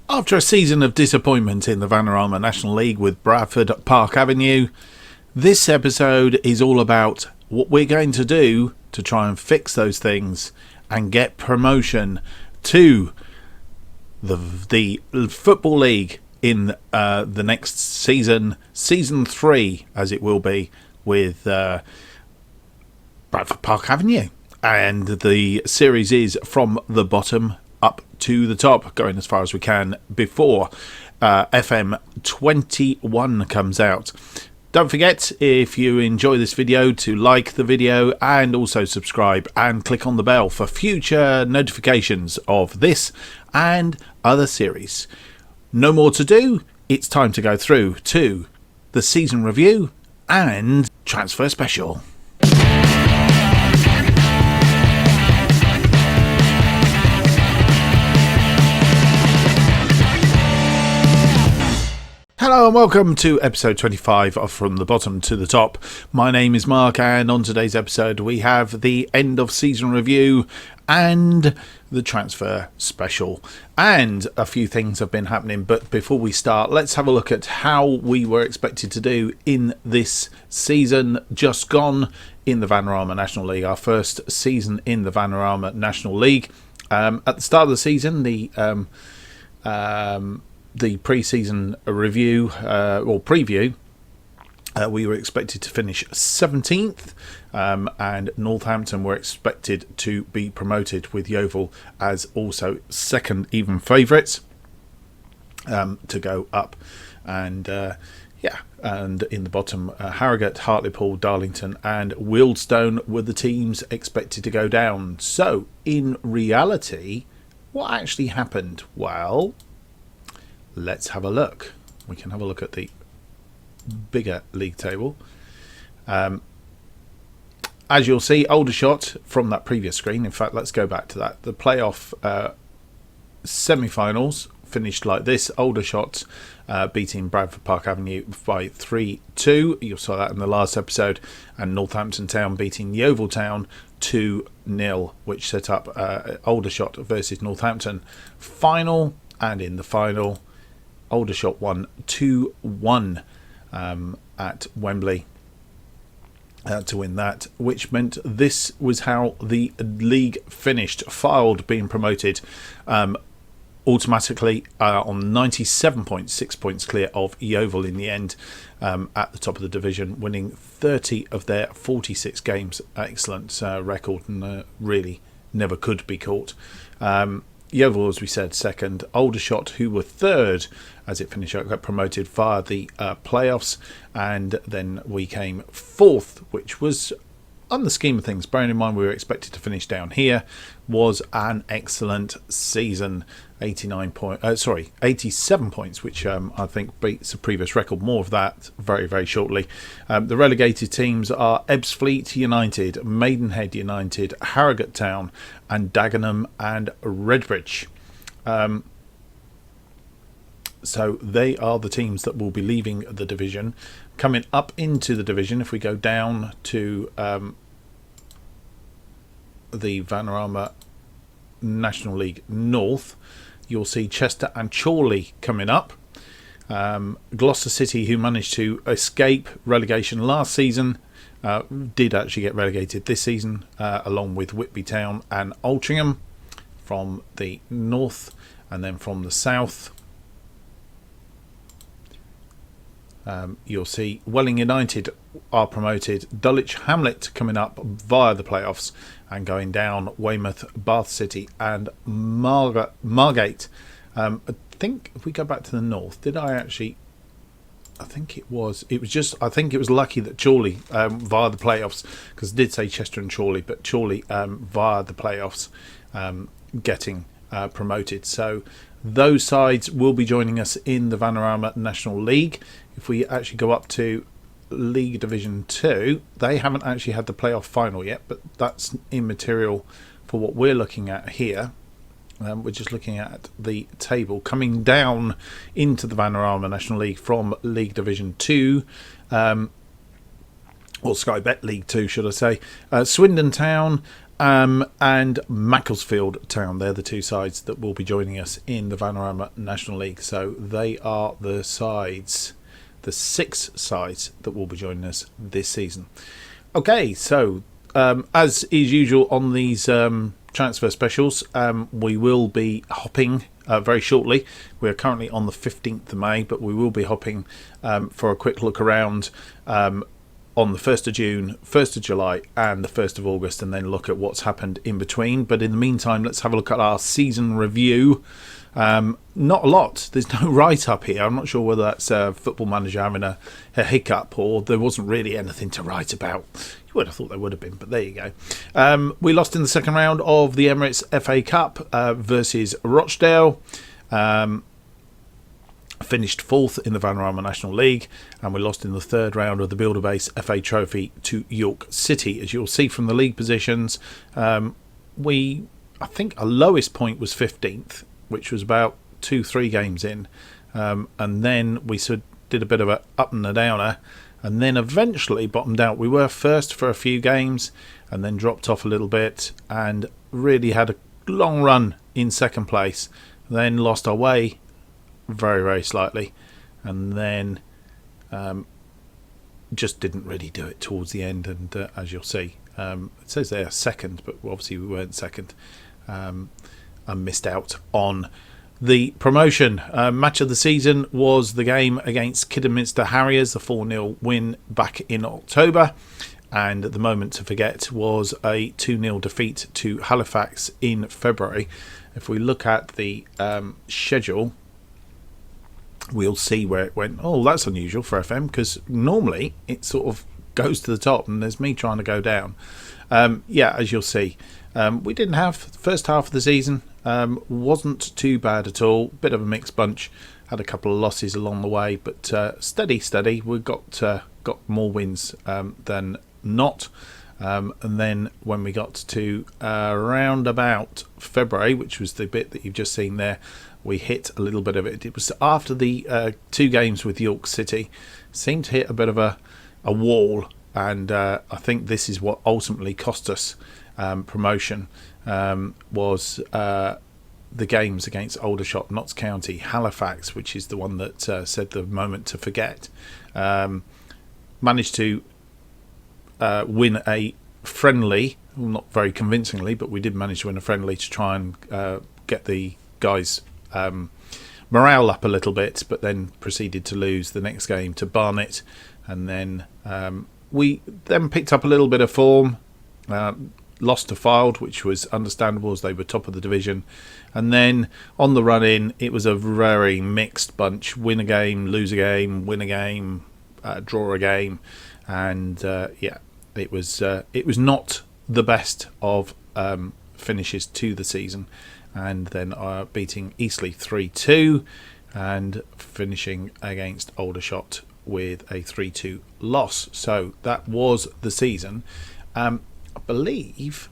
After a season of disappointment in the Vanarama National League with Bradford Park Avenue, this episode is all about what we're going to do to try and fix those things and get promotion to the Football League in the next season, Season 3, as it will be, with Bradford Park Avenue. And the series is from the bottom up to the top, going as far as we can before FM21 comes out. Don't forget, if you enjoy this video, to like the video and also subscribe and click on the bell for future notifications of this and other series. No more to do, it's time to go through to the season review and transfer special. Hello and welcome to episode 25 of From the Bottom to the Top. My name is Mark, and on today's episode we have the end of season review and the transfer special. And a few things have been happening, but before we start, let's have a look at how we were expected to do in this season just gone in the Vanarama National League, our first season in the Vanarama National League. At the start of the season, the pre-season review or preview, we were expected to finish 17th, and Northampton were expected to be promoted, with Yeovil as also second even favourites to go up. And and in the bottom, Harrogate, Hartlepool, Darlington and Wealdstone were the teams expected to go down. So in reality, what actually happened? Well, let's have a look. We can have a look at the bigger league table. As you'll see, Aldershot from that previous screen. In fact, let's go back to that. The playoff semi-finals finished like this. Aldershot beating Bradford Park Avenue by 3-2. You saw that in the last episode. And Northampton Town beating Yeovil Town 2-0, which set up Aldershot versus Northampton final. And in the final, Aldershot won 2-1 at Wembley to win that, which meant this was how the league finished. Fylde being promoted automatically on 97 points, 6 points clear of Yeovil in the end, at the top of the division, winning 30 of their 46 games. Excellent record, and really never could be caught. Yeovil, as we said, second. Aldershot, who were third as it finished, got promoted via the playoffs. And then we came fourth, which was, on the scheme of things, bearing in mind we were expected to finish down here, was an excellent season. 87 points, which I think beats the previous record. More of that very, very shortly. The relegated teams are Ebbsfleet United, Maidenhead United, Harrogate Town and Dagenham and Redbridge. So they are the teams that will be leaving the division. Coming up into the division, if we go down to the Vanarama National League North, you'll see Chester and Chorley coming up. Gloucester City, who managed to escape relegation last season, did actually get relegated this season, along with Whitby Town and Altrincham from the north. And then from the south, you'll see Welling United are promoted, Dulwich Hamlet coming up via the playoffs, and going down Weymouth, Bath City and Margate. I think if we go back to the north, I think it was lucky that Chorley via the playoffs, because I did say Chester and Chorley, but Chorley via the playoffs getting promoted. So those sides will be joining us in the Vanarama National League. If we actually go up to League Division 2, they haven't actually had the playoff final yet, but that's immaterial for what we're looking at here. We're just looking at the table coming down into the Vanarama National League from League Division 2, or Sky Bet League 2 should I say. Swindon Town and Macclesfield Town. They're the two sides that will be joining us in the Vanarama National League. So they are the sides, the 6 sides that will be joining us this season. Okay, so as is usual on these transfer specials, we will be hopping very shortly. We are currently on the 15th of May, but we will be hopping for a quick look around on the 1st of June, 1st of July and the 1st of August, and then look at what's happened in between. But in the meantime, let's have a look at our season review. Not a lot. There's no write-up here. I'm not sure whether that's Football Manager having a hiccup or there wasn't really anything to write about. You would have thought there would have been, but there you go. We lost in the second round of the Emirates FA Cup versus Rochdale. Finished 4th in the Vanarama National League, and we lost in the third round of the Builderbase FA Trophy to York City. As you'll see from the league positions, I think our lowest point was 15th, which was about 2-3 games in, and then we did a bit of a up and a downer, and then eventually bottomed out. We were first for a few games and then dropped off a little bit and really had a long run in second place, then lost our way very, very slightly, and then just didn't really do it towards the end. And as you'll see, it says they're second, but obviously we weren't second, and missed out on the promotion. Match of the season was the game against Kidderminster Harriers, the 4-0 win back in October, and the moment to forget was a 2-0 defeat to Halifax in February. If we look at the schedule, we'll see where it went. Oh, that's unusual for FM, because normally it sort of goes to the top and there's me trying to go down. Yeah, as you'll see, we didn't have the first half of the season. Wasn't too bad at all. Bit of a mixed bunch. Had a couple of losses along the way, but steady. We got more wins than not. And then when we got to around about February, which was the bit that you've just seen there, we hit a little bit of it. It was after the 2 games with York City. Seemed to hit a bit of a wall, and I think this is what ultimately cost us promotion, was the games against Aldershot, Notts County, Halifax, which is the one that said the moment to forget. Managed to win a friendly, well, not very convincingly, but we did manage to win a friendly to try and get the guys' morale up a little bit, but then proceeded to lose the next game to Barnet, and then we then picked up a little bit of form, lost to Fylde, which was understandable as they were top of the division, and then on the run in it was a very mixed bunch. Win a game, lose a game, win a game, draw a game, and yeah, it was not the best of finishes to the season. And then beating Eastleigh 3-2 and finishing against Aldershot with a 3-2 loss. So that was the season. I believe,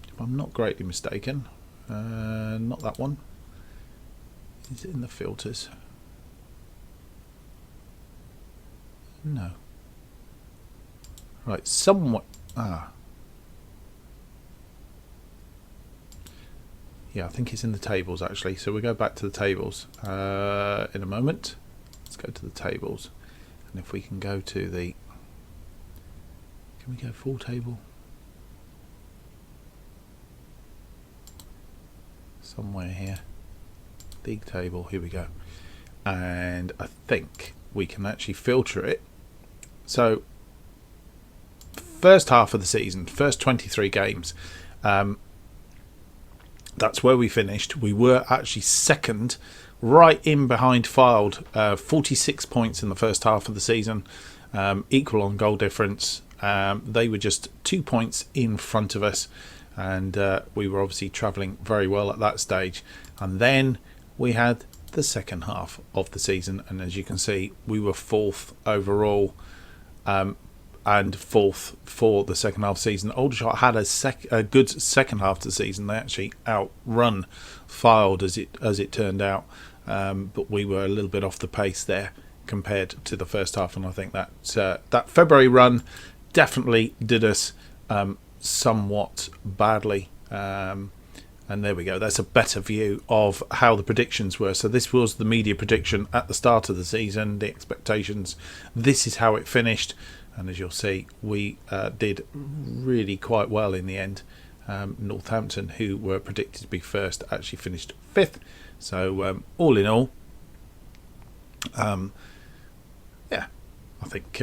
if I'm not greatly mistaken, not that one. Is it in the filters? No. Right, somewhat. Yeah, I think it's in the tables actually. So we'll go back to the tables in a moment. Let's go to the tables, and if we can go to the, can we go full table? Somewhere here, league table. Here we go, and I think we can actually filter it. So first half of the season, first 23 games. That's where we finished. We were actually second, right in behind Fylde, 46 points in the first half of the season, equal on goal difference. They were just 2 points in front of us, and we were obviously travelling very well at that stage. And then we had the second half of the season, and as you can see, we were 4th overall, and 4th for the second half of the season. Aldershot had a good second half of the season. They actually outrun Fylde as it turned out, but we were a little bit off the pace there compared to the first half, and I think that that February run definitely did us somewhat badly. And there we go. That's a better view of how the predictions were. So this was the media prediction at the start of the season, the expectations. This is how it finished. And as you'll see, we did really quite well in the end. Northampton, who were predicted to be first, actually finished fifth. So all in all, yeah, I think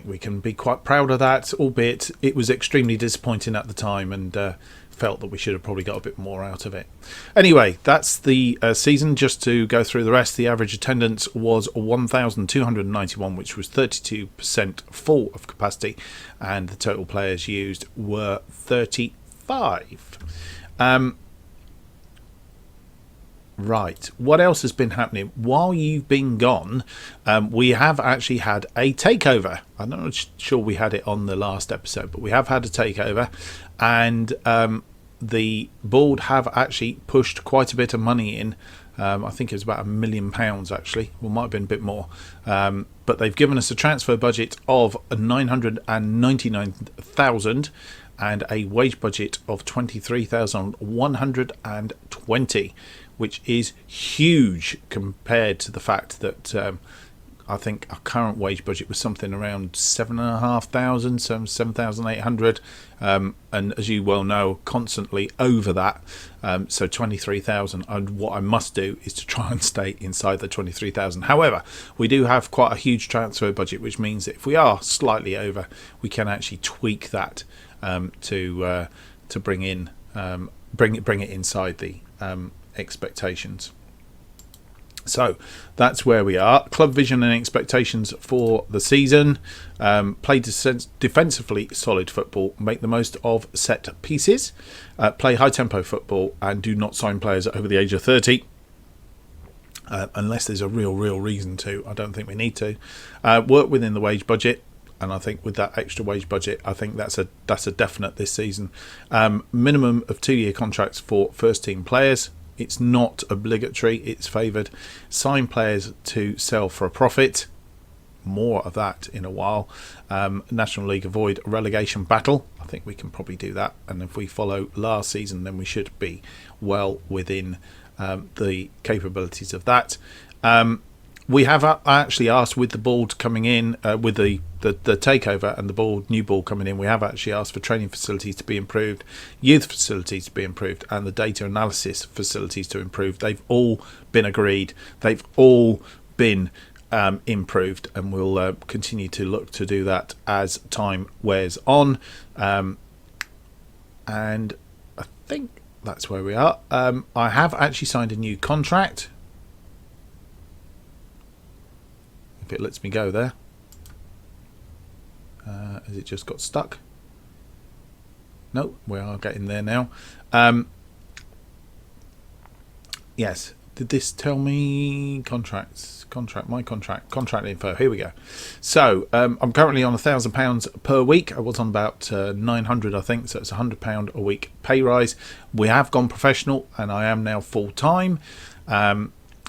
we can be quite proud of that, albeit it was extremely disappointing at the time, and felt that we should have probably got a bit more out of it. Anyway, that's the season. Just to go through the rest, the average attendance was 1,291, which was 32% full of capacity, and the total players used were 35. Right, what else has been happening while you've been gone? We have actually had a takeover. I'm not sure we had it on the last episode, but we have had a takeover, and the board have actually pushed quite a bit of money in. I think it was about £1 million actually, or might have been a bit more, but they've given us a transfer budget of 999,000 and a wage budget of 23,120, which is huge compared to the fact that I think our current wage budget was something around 7,500, so 7,800, and as you well know, constantly over that. So 23,000. And what I must do is to try and stay inside the 23,000. However, we do have quite a huge transfer budget, which means that if we are slightly over, we can actually tweak that to bring it inside the expectations. So that's where we are. Club vision and expectations for the season: play defensively solid football, make the most of set pieces, play high tempo football, and do not sign players over the age of 30 unless there's a real reason to. I don't think we need to. Work within the wage budget, and I think with that extra wage budget, I think that's a definite this season. Minimum of 2-year contracts for first team players. It's not obligatory, it's favoured. Sign players to sell for a profit. More of that in a while. National League avoid relegation battle. I think we can probably do that. And if we follow last season, then we should be well within the capabilities of that. We have actually asked, with the board coming in, with the takeover and the new board coming in, we have actually asked for training facilities to be improved, youth facilities to be improved, and the data analysis facilities to improve. They've all been agreed. They've all been improved, and we'll continue to look to do that as time wears on. And I think that's where we are. I have actually signed a new contract. It lets me go there. Has it just got stuck? No, we are getting there now. Yes, did this tell me contract info? Here we go. So I'm currently on £1,000 per week. I was on about 900, I think, so it's £100 a week pay rise. We have gone professional, and I am now full time.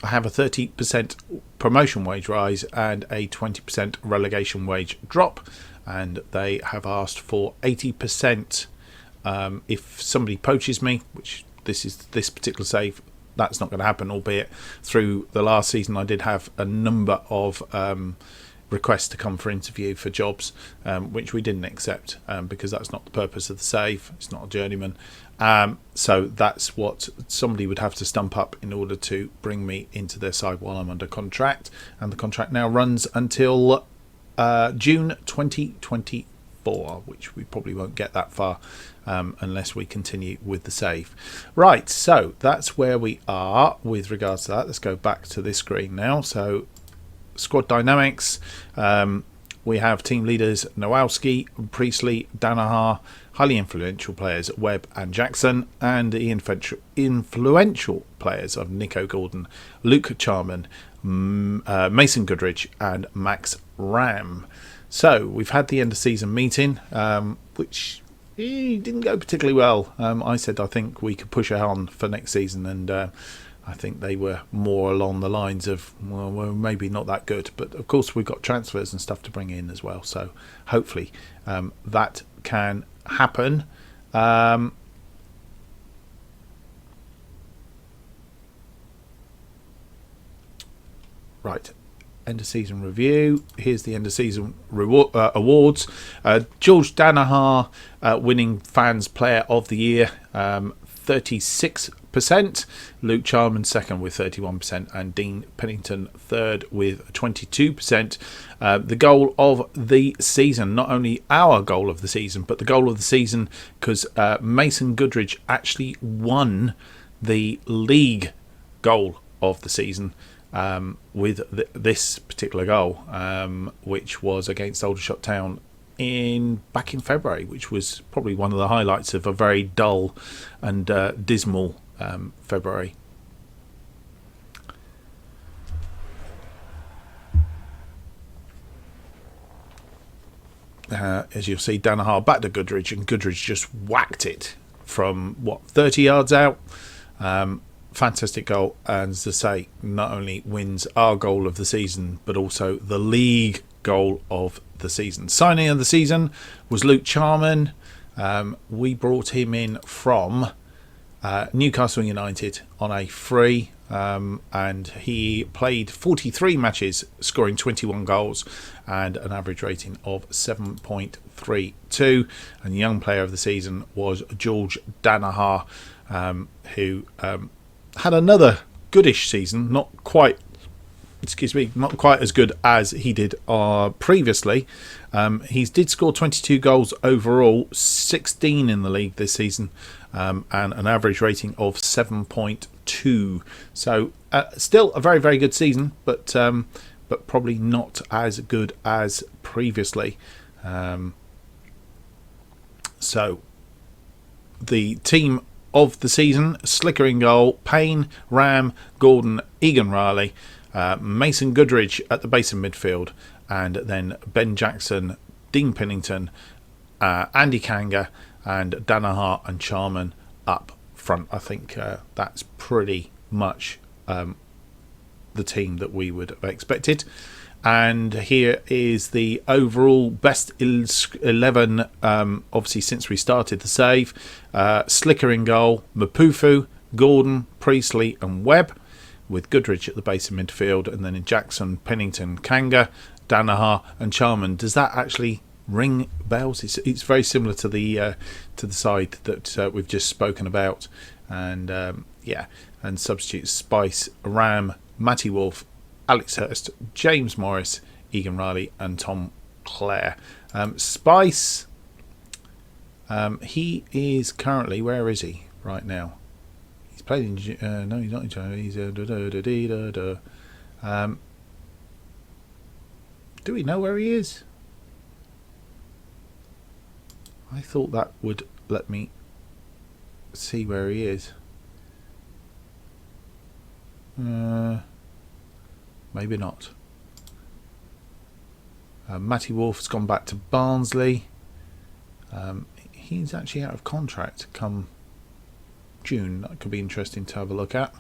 I have a 30% promotion wage rise and a 20% relegation wage drop, and they have asked for 80% if somebody poaches me, which this particular save, that's not going to happen, albeit through the last season I did have a number of requests to come for interview for jobs, which we didn't accept because that's not the purpose of the save. It's not a journeyman. So that's what somebody would have to stump up in order to bring me into their side while I'm under contract. And the contract now runs until June 2024, which we probably won't get that far unless we continue with the save. Right, so that's where we are with regards to that. Let's go back to this screen now. So squad dynamics. We have team leaders Nowalski, Priestley, Danahar, highly influential players Webb and Jackson, and the influential players of Nico Gordon, Luke Charman, Mason Goodrich and Max Ram. So we've had the end of season meeting, which didn't go particularly well. I said I think we could push on for next season, and I think they were more along the lines of, well, we're maybe not that good. But of course we've got transfers and stuff to bring in as well, so hopefully that can happen. Right, end of season review. Here's the end of season awards. George Danahar winning Fans Player of the Year, 36%. Luke Charman second with 31%, and Dean Pennington third with 22%. The goal of the season, not only our goal of the season, but the goal of the season, because Mason Goodrich actually won the league goal of the season. With this particular goal, which was against Aldershot Town back in February, which was probably one of the highlights of a very dull and dismal February. As you'll see, Danahar back to Goodrich, and Goodrich just whacked it from 30 yards out. Fantastic goal, and as I say, not only wins our goal of the season, but also the league goal of the season. Signing of the season was Luke Charman. We brought him in from Newcastle United on a free, and he played 43 matches, scoring 21 goals and an average rating of 7.32. And the young player of the season was George Danahar, who had another goodish season, not quite as good as he did previously. He did score 22 goals overall, 16 in the league this season, and an average rating of 7.2. So still a very, very good season, but probably not as good as previously. So the team of the season: Slicker in goal, Payne, Ram, Gordon, Egan Riley, Mason Goodrich at the base of midfield, and then Ben Jackson, Dean Pennington, Andy Kanga, and Danahar and Charman up front. I think that's pretty much the team that we would have expected. And here is the overall best 11, obviously since we started the save. Slicker in goal, Mapufu, Gordon, Priestley and Webb, with Goodrich at the base of midfield, and then in Jackson, Pennington, Kanga, Danahar and Charman. Does that actually ring bells? It's very similar to the side that we've just spoken about. And and substitutes: Spice, Ram, Matty Wolf, Alex Hurst, James Morris, Egan Riley and Tom Clare. Spice, he is currently, where is he right now? He's played in no, he's not in China. He's do we know where he is? I thought that would let me see where he is. Maybe not. Matty Wolf's gone back to Barnsley. He's actually out of contract come June. That could be interesting to have a look at.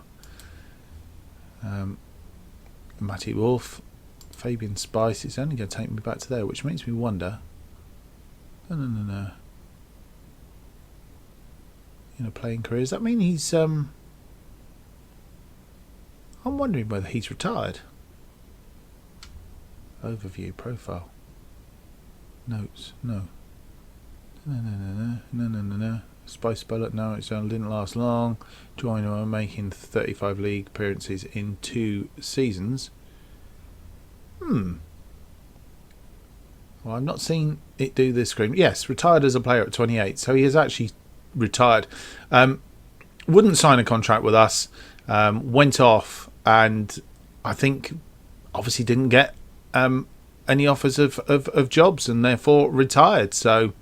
Matty Wolf, Fabian Spice. It's only going to take me back to there, which makes me wonder. No. Playing career. Does that mean he's I'm wondering whether he's retired. Overview, profile, notes, no. Spice Bullet, no, it didn't last long. Joiner making 35 league appearances in 2 seasons. Well, I've not seen it do this screen. Yes, retired as a player at 28, so he has actually retired. Wouldn't sign a contract with us. Went off, and I think obviously didn't get any offers of jobs, and therefore retired. So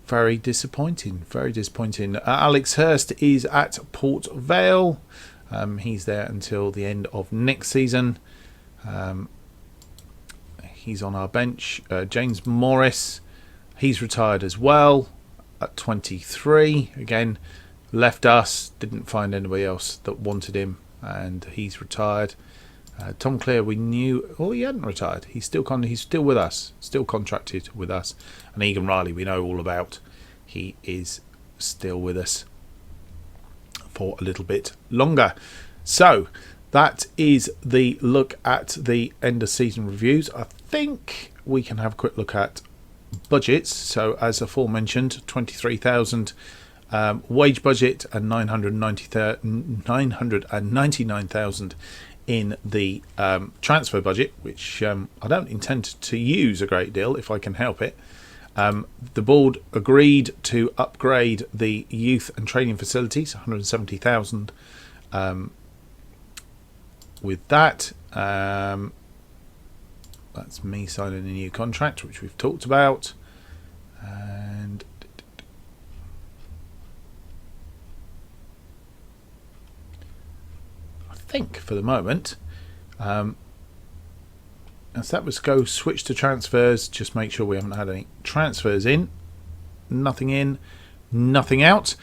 very disappointing. Alex Hurst is at Port Vale. He's there until the end of next season. He's on our bench. James Morris, he's retired as well at 23. Again, left us, didn't find anybody else that wanted him, and he's retired. Tom Clare, we knew, he hadn't retired. He's still with us, still contracted with us. And Egan Riley, we know all about. he is still with us for a little bit longer. So that is the look at the end of season reviews. I think we can have a quick look at budgets. So as aforementioned, 23,000 wage budget and 999,000 in the transfer budget, which I don't intend to use a great deal if I can help it. The board agreed to upgrade the youth and training facilities, 170,000 with that. That's me signing a new contract, which we've talked about. And I think for the moment, as that was go switch to transfers, just make sure we haven't had any transfers in, nothing out,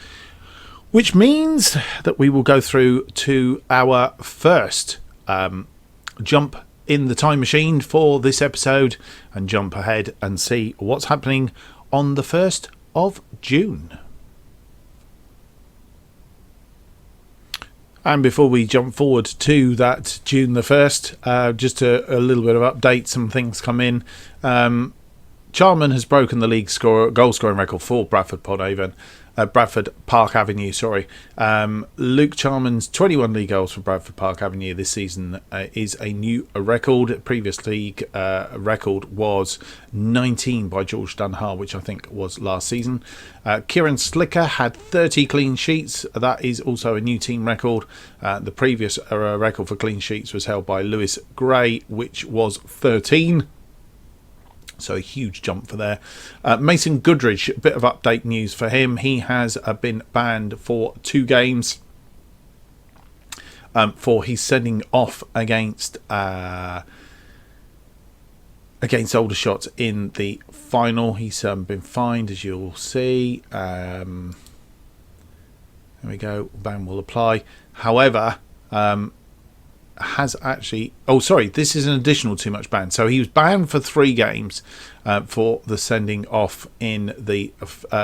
which means that we will go through to our first jump in the time machine for this episode and jump ahead and see what's happening on the 1st of June. And before we jump forward to that June the 1st, just a little bit of update. Some things come in. Charman has broken the league goal scoring record for Bradford Park Avenue. Luke Charman's 21 league goals for Bradford Park Avenue this season is a new record. Previous league record was 19 by George Danahar, which I think was last season. Kieran Slicker had 30 clean sheets. That is also a new team record. The previous record for clean sheets was held by Lewis Gray, which was 13. So a huge jump for there. Mason Goodrich, a bit of update news for him. He has been banned for 2 games for his sending off against Aldershot in the final. He's been fined, as you'll see. There we go. Ban will apply. However, has actually this is an additional too much ban, so he was banned for 3 games for the sending off in the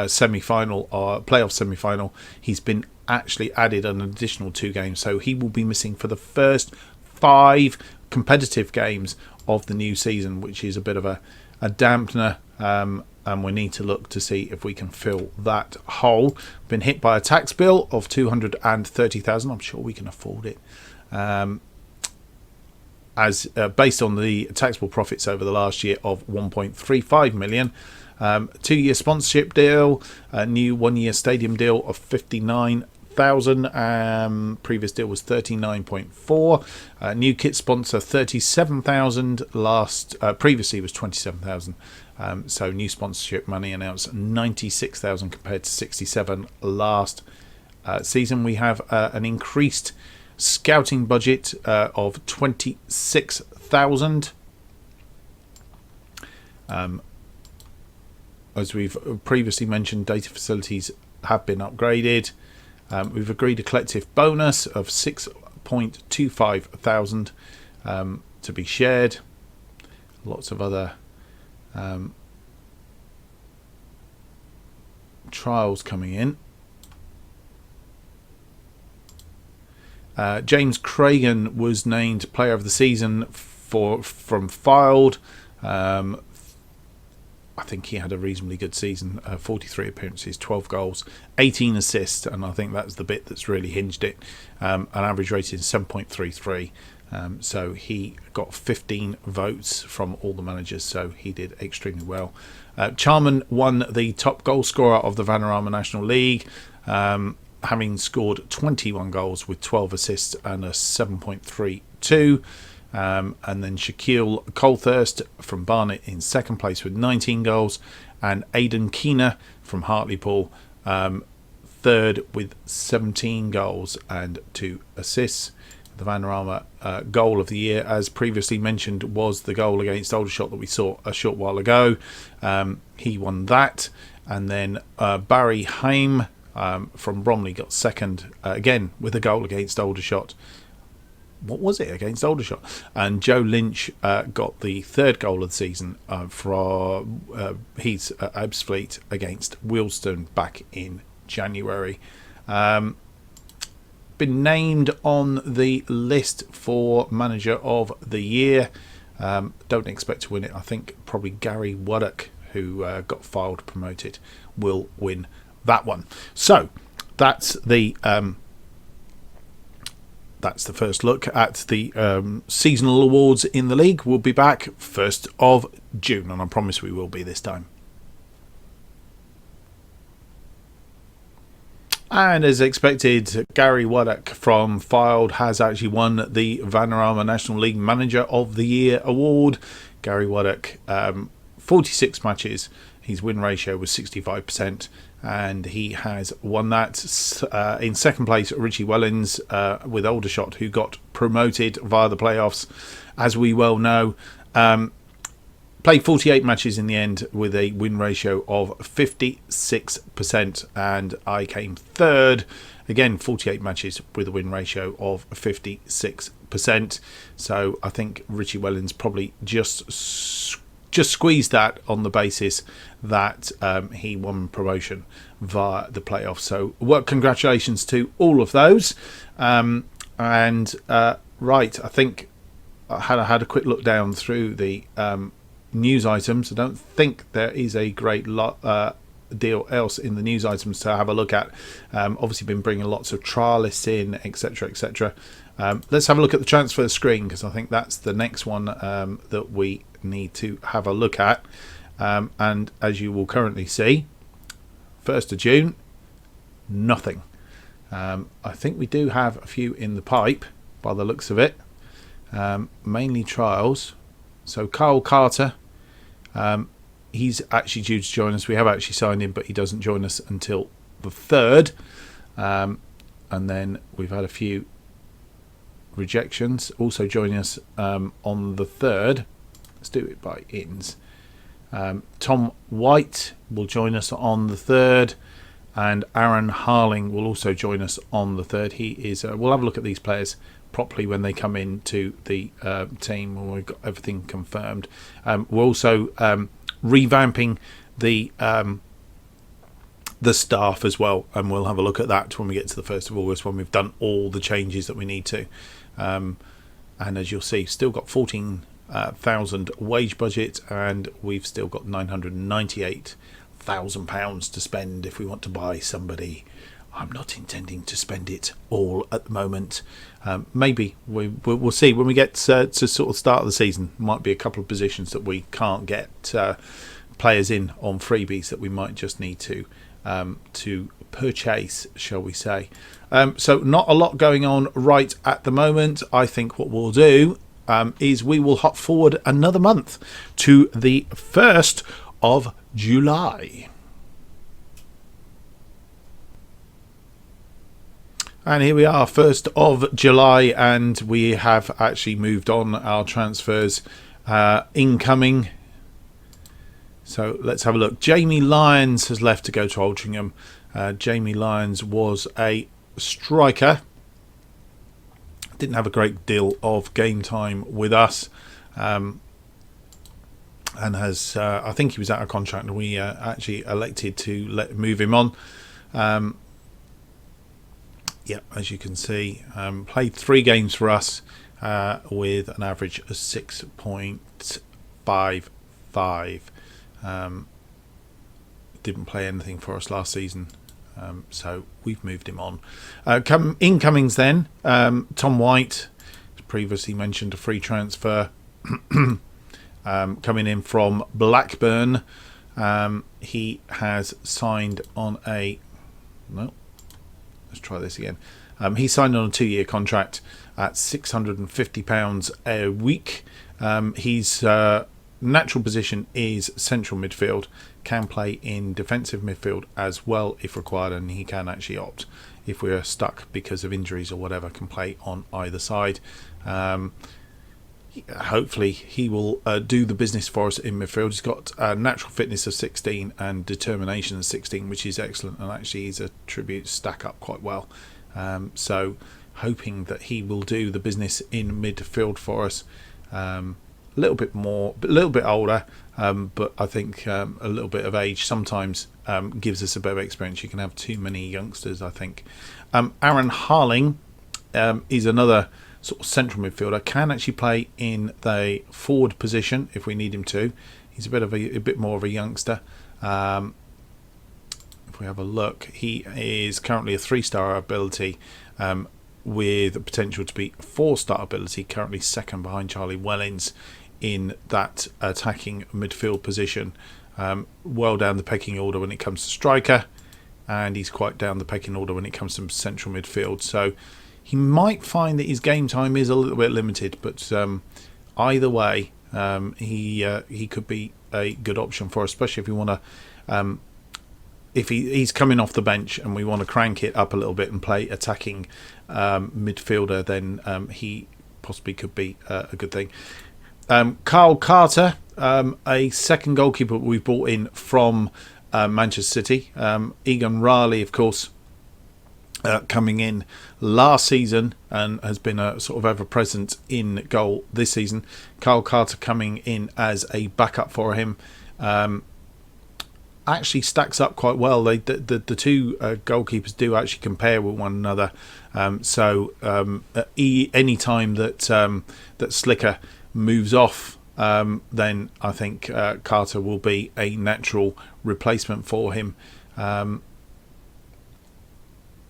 semi-final or playoff semi-final. He's been actually added an additional 2 games, so he will be missing for the first 5 competitive games of the new season, which is a bit of a dampener, and we need to look to see if we can fill that hole. Been hit by a tax bill of 230,000. I'm sure we can afford it, as based on the taxable profits over the last year of 1.35 million. 2-year sponsorship deal, a new 1-year stadium deal of 59,000. Previous deal was 39.4. New kit sponsor 37,000. Previously was 27,000. So new sponsorship money announced 96,000 compared to 67 last season. We have an increased scouting budget of 26,000. As we've previously mentioned, data facilities have been upgraded. We've agreed a collective bonus of 6.25 thousand to be shared. Lots of other trials coming in. James Cragen was named Player of the Season from Fylde. I think he had a reasonably good season. 43 appearances, 12 goals, 18 assists, and I think that's the bit that's really hinged it. An average rating of 7.33. So he got 15 votes from all the managers, so he did extremely well. Charman won the top goal scorer of the Vanarama National League, having scored 21 goals with 12 assists and a 7.32. And then Shaquille Colthurst from Barnet in second place with 19 goals, and Aidan Keener from Hartlepool third with 17 goals and 2 assists. The Vanarama goal of the year, as previously mentioned, was the goal against Aldershot that we saw a short while ago. He won that, and then Barry Haim from Bromley got second again with a goal against Aldershot. what was it, against Aldershot? And Joe Lynch got the third goal of the season from his Ebbsfleet against Wealdstone back in January. Been named on the list for Manager of the Year. Don't expect to win it. I think probably Gary Waddock, who got filed promoted, will win that one. So that's the first look at the seasonal awards in the league. We'll be back 1st of June, and I promise we will be this time. And as expected, Gary Waddock from Fylde has actually won the Vanarama National League Manager of the Year award. Gary Waddock, 46 matches. His win ratio was 65%, and he has won that. In second place, Richie Wellens with Aldershot, who got promoted via the playoffs, as we well know. Played 48 matches in the end with a win ratio of 56%, and I came third. Again, 48 matches with a win ratio of 56%. So I think Richie Wellens probably just squeezed that on the basis that he won promotion via the playoffs. So congratulations to all of those. Right, I think I had a quick look down through the news items. I don't think there is a great deal else in the news items to have a look at. Obviously been bringing lots of trialists in, etc, etc. Let's have a look at the transfer screen, because I think that's the next one that we need to have a look at. And as you will currently see, 1st of June, nothing. I think we do have a few in the pipe by the looks of it, mainly trials. So Carl Carter, he's actually due to join us. We have actually signed him, but he doesn't join us until the 3rd. And then we've had a few rejections. Also joining us on the 3rd. Let's do it by ins. Tom White will join us on the 3rd. And Aaron Harling will also join us on the 3rd. He is. We'll have a look at these players properly when they come into the team, when we've got everything confirmed. We're also revamping the staff as well, and we'll have a look at that when we get to the 1st of August, when we've done all the changes that we need to. And as you'll see, still got 14,000 wage budget, and we've still got £998,000 to spend if we want to buy somebody. I'm not intending to spend it all at the moment. Maybe we'll see when we get to sort of start of the season. Might be a couple of positions that we can't get players in on freebies that we might just need to purchase, shall we say. So not a lot going on right at the moment. I think what we'll do is we will hop forward another month to the 1st of July. And here we are, 1st of July, and we have actually moved on our transfers incoming. So let's have a look. Jamie Lyons has left to go to Altrincham. Jamie Lyons was a striker. Didn't have a great deal of game time with us. And has, I think he was out of contract, and we actually elected to move him on. Yeah, as you can see, played 3 games for us with an average of 6.55. Didn't play anything for us last season, so we've moved him on. Incomings then, Tom White, as previously mentioned, a free transfer, coming in from Blackburn. He has signed on a... No. Let's try this again. He signed on a 2-year contract at £650 a week. His natural position is central midfield, can play in defensive midfield as well if required, and he can actually opt, if we're stuck because of injuries or whatever, can play on either side. Hopefully he will do the business for us in midfield. He's got a natural fitness of 16 and determination of 16, which is excellent, and actually his attributes stack up quite well. So hoping that he will do the business in midfield for us. A little bit older, but I think a little bit of age sometimes gives us a bit of experience. You can have too many youngsters, I think. Aaron Harling is another sort of central midfielder, can actually play in the forward position if we need him to. He's a bit more of a youngster. If we have a look, he is currently a 3-star ability with the potential to be 4-star ability, currently second behind Charlie Wellens in that attacking midfield position. Well down the pecking order when it comes to striker, and he's quite down the pecking order when it comes to central midfield. So he might find that his game time is a little bit limited, but either way, he could be a good option for us, especially if we want to. If he's coming off the bench and we want to crank it up a little bit and play attacking midfielder, then he possibly could be a good thing. Carl Carter, a second goalkeeper we brought in from Manchester City. Egan Riley, of course, coming in last season and has been a sort of ever-present in goal this season. Carl Carter coming in as a backup for him. Actually stacks up quite well. The two goalkeepers do actually compare with one another. So any time that Slicker moves off, then I think Carter will be a natural replacement for him.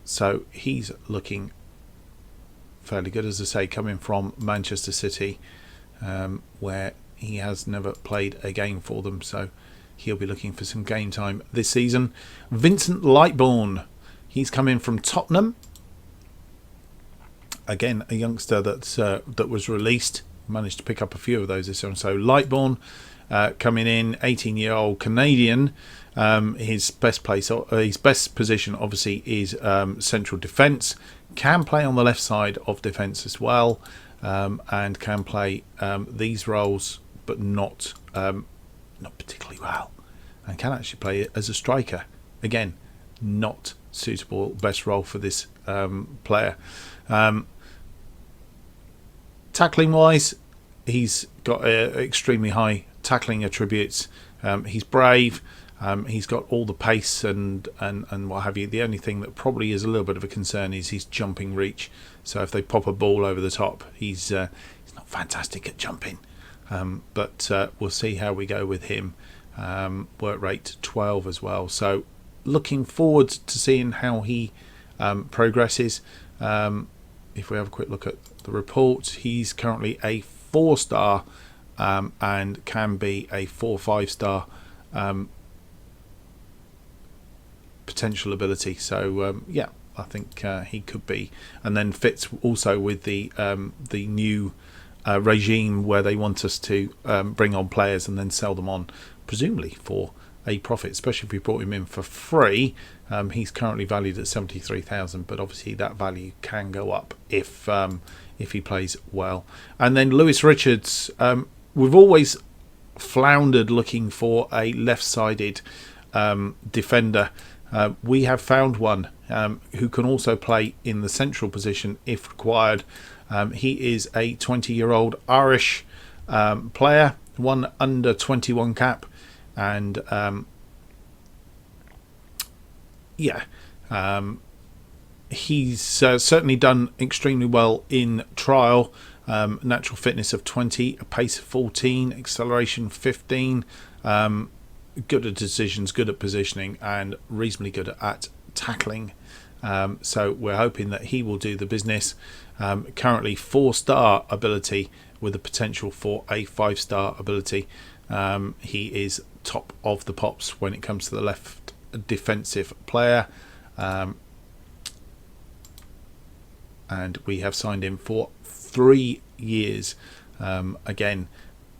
So he's looking fairly good, as I say, coming from Manchester City, where he has never played a game for them. So he'll be looking for some game time this season. Vincent Lightbourne, he's come in from Tottenham. Again, a youngster that was released. Managed to pick up a few of those this year. So Lightbourne coming in, 18-year-old Canadian. His best position obviously is central defence. Can play on the left side of defence as well, and can play these roles, but not particularly well. And can actually play as a striker. Again, not suitable best role for this player. Tackling wise, he's got extremely high tackling attributes. He's brave. He's got all the pace and what have you. The only thing that probably is a little bit of a concern is his jumping reach. So if they pop a ball over the top, he's not fantastic at jumping. But we'll see how we go with him. Work rate 12 as well. So looking forward to seeing how he progresses. If we have a quick look at the report, he's currently a 4-star and can be a 4-5-star potential ability. So yeah, I think he could be, and then fits also with the new regime where they want us to bring on players and then sell them on, presumably for a profit, especially if we brought him in for free. He's currently valued at 73,000, but obviously that value can go up if he plays well. And then Lewis Richards, we've always floundered looking for a left-sided defender. We have found one who can also play in the central position if required. He is a 20-year-old Irish player, one under 21 cap, and he's certainly done extremely well in trial. Natural fitness of 20, a pace of 14, acceleration 15, good at decisions, good at positioning, and reasonably good at tackling. So we're hoping that he will do the business. Currently 4-star ability with the potential for a 5-star ability. He is top of the pops when it comes to the left defensive player. And we have signed him for 3 years. Again,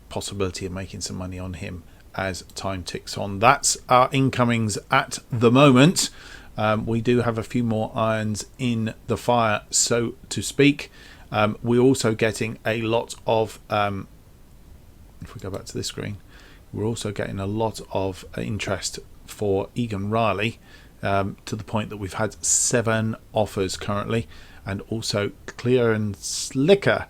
possibility of making some money on him as time ticks on. That's our incomings at the moment. We do have a few more irons in the fire, so to speak. We're also getting a lot of, if we go back to this screen, we're also getting a lot of interest for Egan Riley, to the point that we've had 7 offers currently. and also Clear and Slicker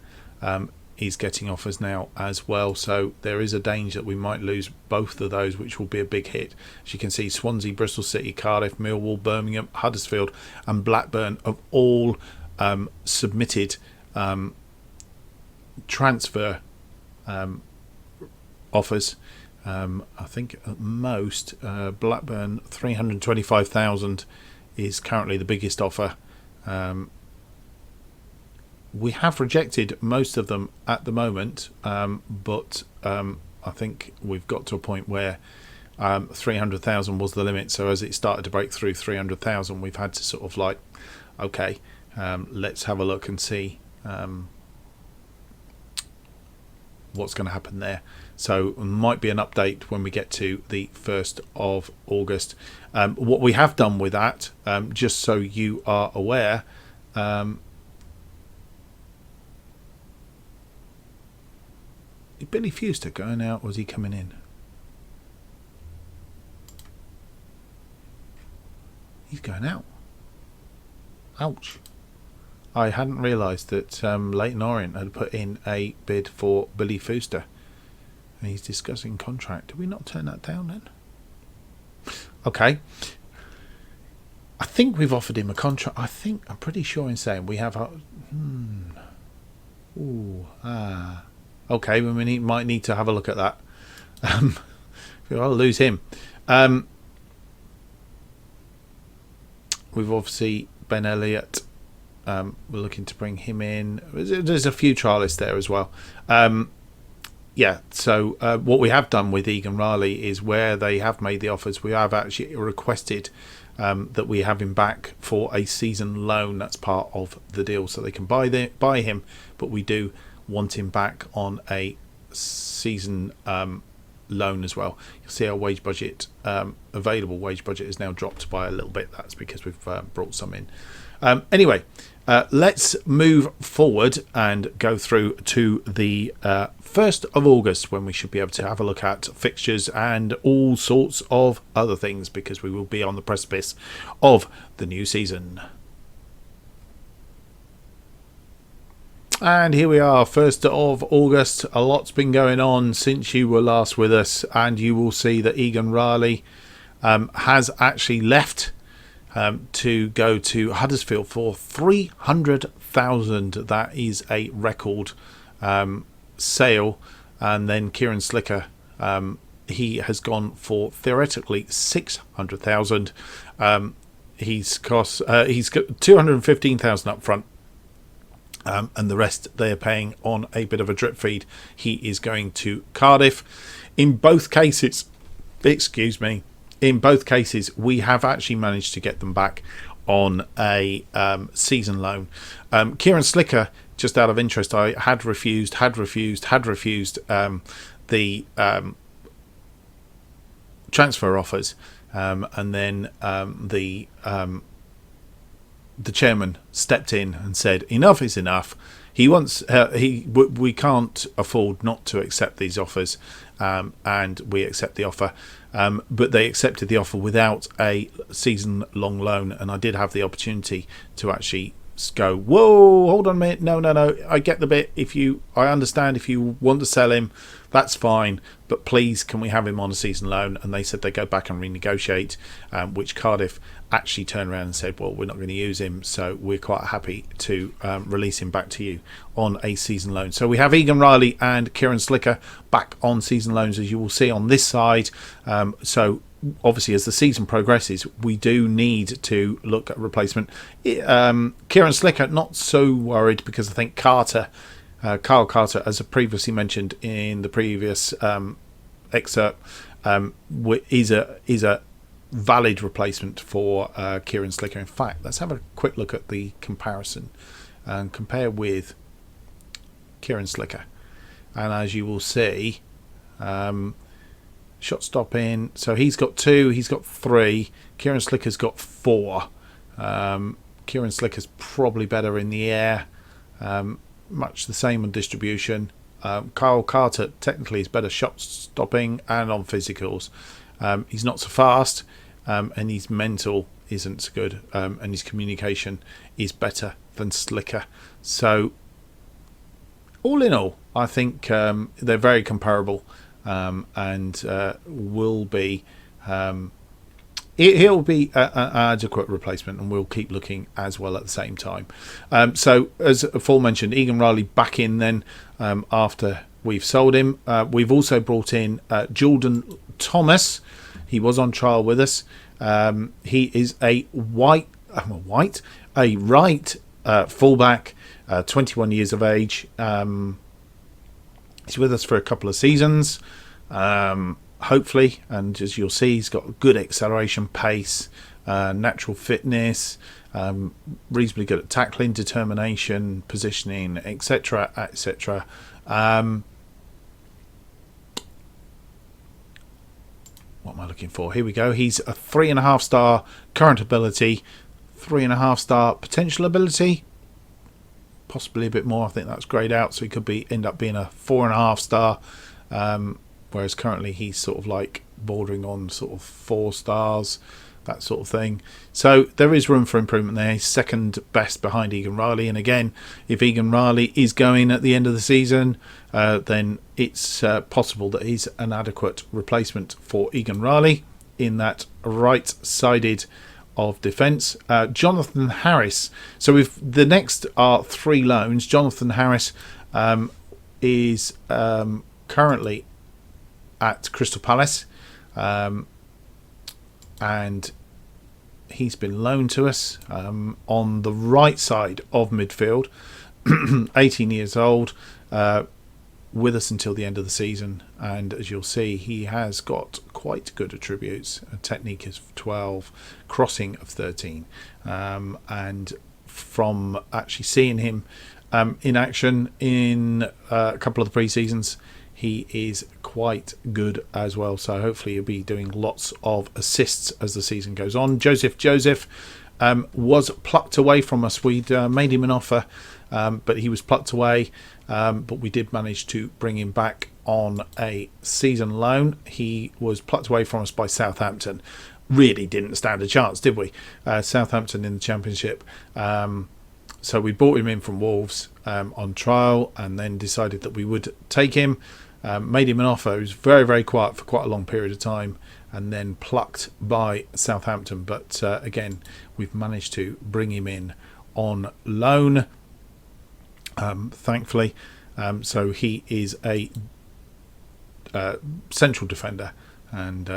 is getting offers now as well. So there is a danger that we might lose both of those, which will be a big hit. As you can see, Swansea, Bristol City, Cardiff, Millwall, Birmingham, Huddersfield and Blackburn have all submitted transfer offers. I think at most Blackburn 325,000 is currently the biggest offer. We have rejected most of them at the moment, but I think we've got to a point where 300,000 was the limit. So as it started to break through 300,000, we've had to sort of like, okay, let's have a look and see what's going to happen there. So it might be an update when we get to the 1st of August. What we have done with that, just so you are aware, is Billy Fooster going out, or was he coming in? He's going out. Ouch. I hadn't realised that Leyton Orient had put in a bid for Billy Fooster. And he's discussing contract. Did we not turn that down then? Okay. I think we've offered him a contract. I'm pretty sure in saying we have... Okay, we might need to have a look at that. I'll lose him. We've obviously Ben Elliott. We're looking to bring him in. There's a few trialists there as well. So what we have done with Egan Riley is where they have made the offers, we have actually requested that we have him back for a season loan. That's part of the deal, so they can buy him, but we do want him back on a season loan as well. You'll see our wage budget, available wage budget, is now dropped by a little bit. That's because we've brought some in. Anyway, let's move forward and go through to the 1st of August, when we should be able to have a look at fixtures and all sorts of other things, because we will be on the precipice of the new season. And here we are, 1st of August. A lot's been going on since you were last with us, and you will see that Egan Riley has actually left to go to Huddersfield for 300,000. That is a record sale. And then Kieran Slicker, he has gone for theoretically 600,000. He's got 215,000 up front. And the rest they are paying on a bit of a drip feed. He is going to Cardiff. In both cases, we have actually managed to get them back on a season loan. Kieran Slicker, just out of interest, I had refused the transfer offers, and then the chairman stepped in and said, enough is enough. We can't afford not to accept these offers, and we accept the offer. But they accepted the offer without a season-long loan, and I did have the opportunity to actually go, whoa, hold on a minute, no, I get the bit. I understand if you want to sell him, that's fine, but please, can we have him on a season loan? And they said they go back and renegotiate, which Cardiff actually turned around and said, well, we're not going to use him, so we're quite happy to release him back to you on a season loan. So we have Egan Riley and Kieran Slicker back on season loans, as you will see on this side. So obviously, as the season progresses, we do need to look at replacement. Kieran Slicker, not so worried, because I think Kyle Carter, as I previously mentioned in the previous excerpt, is a valid replacement for Kieran Slicker. In fact, let's have a quick look at the comparison and compare with Kieran Slicker. And as you will see, shot stopping, so he's got 2, he's got 3, Kieran Slicker's got 4. Kieran Slicker's probably better in the air, much the same on distribution. Kyle Carter technically is better shot stopping and on physicals. He's not so fast, and his mental isn't so good, and his communication is better than slicker. So all in all, I think they're very comparable, and will be. He'll be an adequate replacement, and we'll keep looking as well at the same time. So, as aforementioned, Egan Riley back in then after we've sold him. We've also brought in Jordan Thomas. He was on trial with us. He is a right fullback, 21 years of age. He's with us for a couple of seasons. Hopefully, and as you'll see, he's got good acceleration, pace, natural fitness, reasonably good at tackling, determination, positioning, etc., etc. What am I looking for? Here we go. He's a 3.5 star current ability, 3.5 star potential ability, possibly a bit more. I think that's grayed out, so he could end up being a 4.5 star. Whereas currently he's sort of like bordering on sort of 4 stars, that sort of thing. So there is room for improvement there. He's second best behind Egan Riley. And again, if Egan Riley is going at the end of the season, then it's possible that he's an adequate replacement for Egan Riley in that right-sided of defence. Jonathan Harris. So the next are 3 loans. Jonathan Harris is currently at Crystal Palace, and he's been loaned to us on the right side of midfield. 18 years old, with us until the end of the season, and as you'll see, he has got quite good attributes. A technique is 12, crossing of 13, and from actually seeing him in action in a couple of the pre-seasons, he is quite good as well. So hopefully he'll be doing lots of assists as the season goes on. Joseph was plucked away from us. We'd made him an offer, but he was plucked away. But we did manage to bring him back on a season loan. He was plucked away from us by Southampton. Really didn't stand a chance, did we? Southampton in the Championship. So we brought him in from Wolves on trial, and then decided that we would take him. Made him an offer. He was very, very quiet for quite a long period of time, and then plucked by Southampton. But again, we've managed to bring him in on loan, thankfully. So he is a central defender, and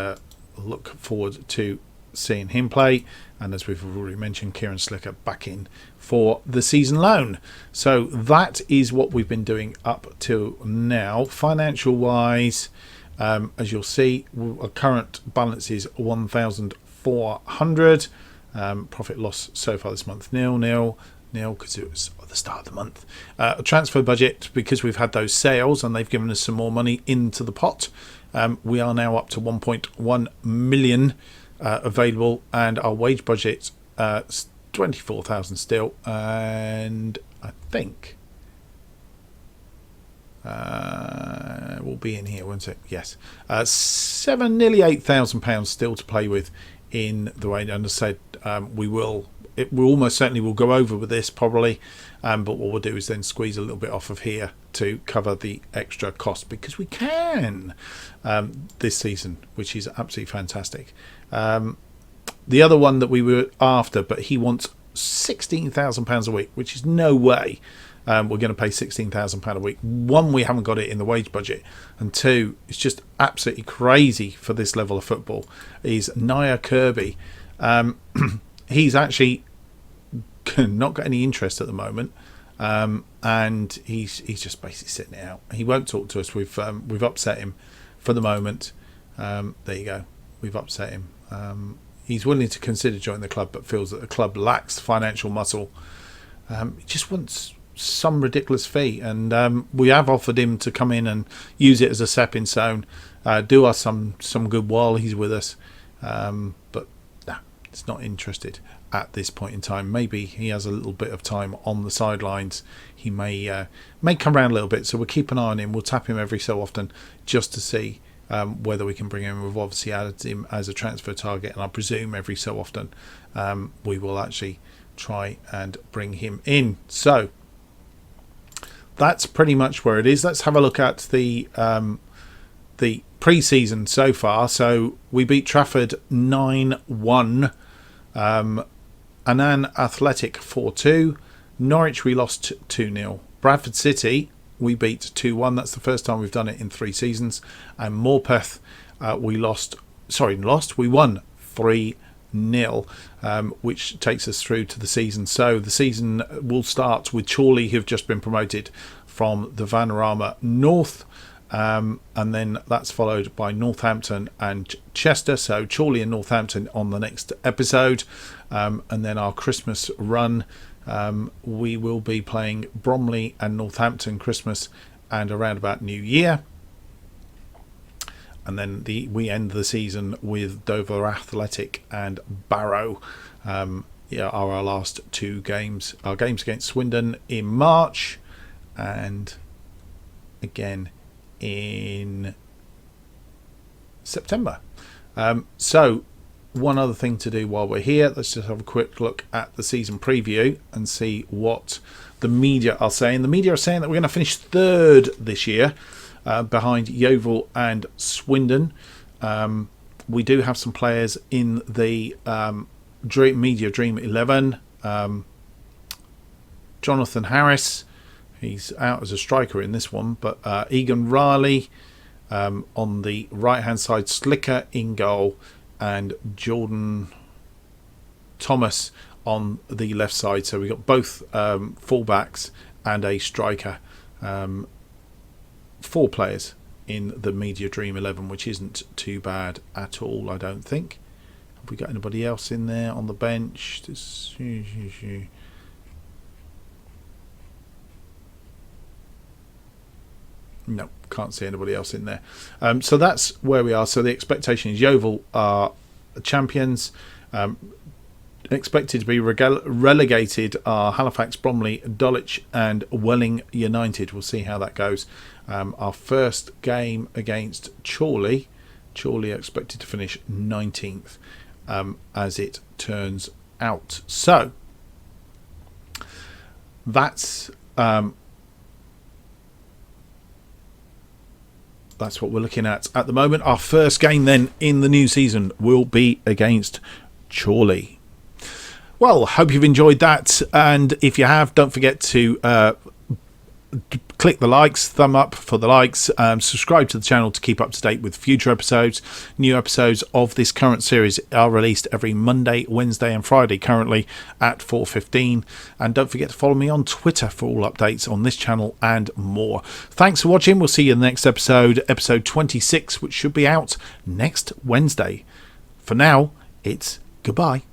look forward to seeing him play. And as we've already mentioned, Kieran Slicker back in for the season loan. So that is what we've been doing up till now. Financial wise, as you'll see, our current balance is 1,400. Profit loss so far this month, nil, because it was at the start of the month. A transfer budget, because we've had those sales and they've given us some more money into the pot. We are now up to 1.1 million available, and our wage budget 24,000 still, and I think we'll be in here, won't it? Yes, nearly £8,000 still to play with in the way. And as I said, we almost certainly will go over with this probably, but what we'll do is then squeeze a little bit off of here to cover the extra cost, because we can this season, which is absolutely fantastic. The other one that we were after, but he wants £16,000 a week, which is no way we're going to pay £16,000 a week. One, we haven't got it in the wage budget, and two, it's just absolutely crazy for this level of football. Is Nia Kirby. He's actually not got any interest at the moment, and he's just basically sitting it out. He won't talk to us. We've upset him for the moment. There you go. We've upset him. He's willing to consider joining the club, but feels that the club lacks financial muscle. He just wants some ridiculous fee, and we have offered him to come in and use it as a stepping stone, do us some good while he's with us, but nah, he's not interested at this point in time. Maybe he has a little bit of time on the sidelines. He may come around a little bit, so we'll keep an eye on him. We'll tap him every so often just to see whether we can bring him. We've obviously added him as a transfer target, and I presume every so often we will actually try and bring him in. So that's pretty much where it is. Let's have a look at the pre-season so far. So we beat Trafford 9-1, Annan Athletic 4-2, Norwich we lost 2-0, Bradford City we beat 2-1. That's the first time we've done it in 3 seasons. And Morpeth we won 3-0, which takes us through to the season. So the season will start with Chorley, who've just been promoted from the Vanarama North, and then that's followed by Northampton and Chester. So Chorley and Northampton on the next episode, and then our Christmas run, we will be playing Bromley and Northampton Christmas and around about New Year. And then we end the season with Dover Athletic and Barrow. Are our last 2 games. Our games against Swindon in March and again in September. So one other thing to do while we're here, let's just have a quick look at the season preview and see what the media are saying. The media are saying that we're going to finish 3rd this year, behind Yeovil and Swindon. We do have some players in the Media Dream 11. Jonathan Harris, he's out as a striker in this one, but Egan Riley on the right hand side, Slicker in goal, and Jordan Thomas on the left side. So we've got both fullbacks and a striker. 4 players in the Media Dream 11, which isn't too bad at all, I don't think. Have we got anybody else in there on the bench? No, can't see anybody else in there. So that's where we are. So the expectation is Yeovil are champions. Expected to be relegated are Halifax, Bromley, Dulwich and Welling United. We'll see how that goes. Our first game against Chorley are expected to finish 19th, as it turns out. So that's what we're looking at the moment. Our first game then in the new season will be against Chorley. Well, hope you've enjoyed that, and if you have, don't forget to click the likes, thumb up for the likes, subscribe to the channel to keep up to date with future episodes. New episodes of this current series are released every Monday, Wednesday and Friday, currently at 4:15, and don't forget to follow me on Twitter for all updates on this channel and more. Thanks for watching. We'll see you in the next episode 26, which should be out next Wednesday. For now, it's goodbye.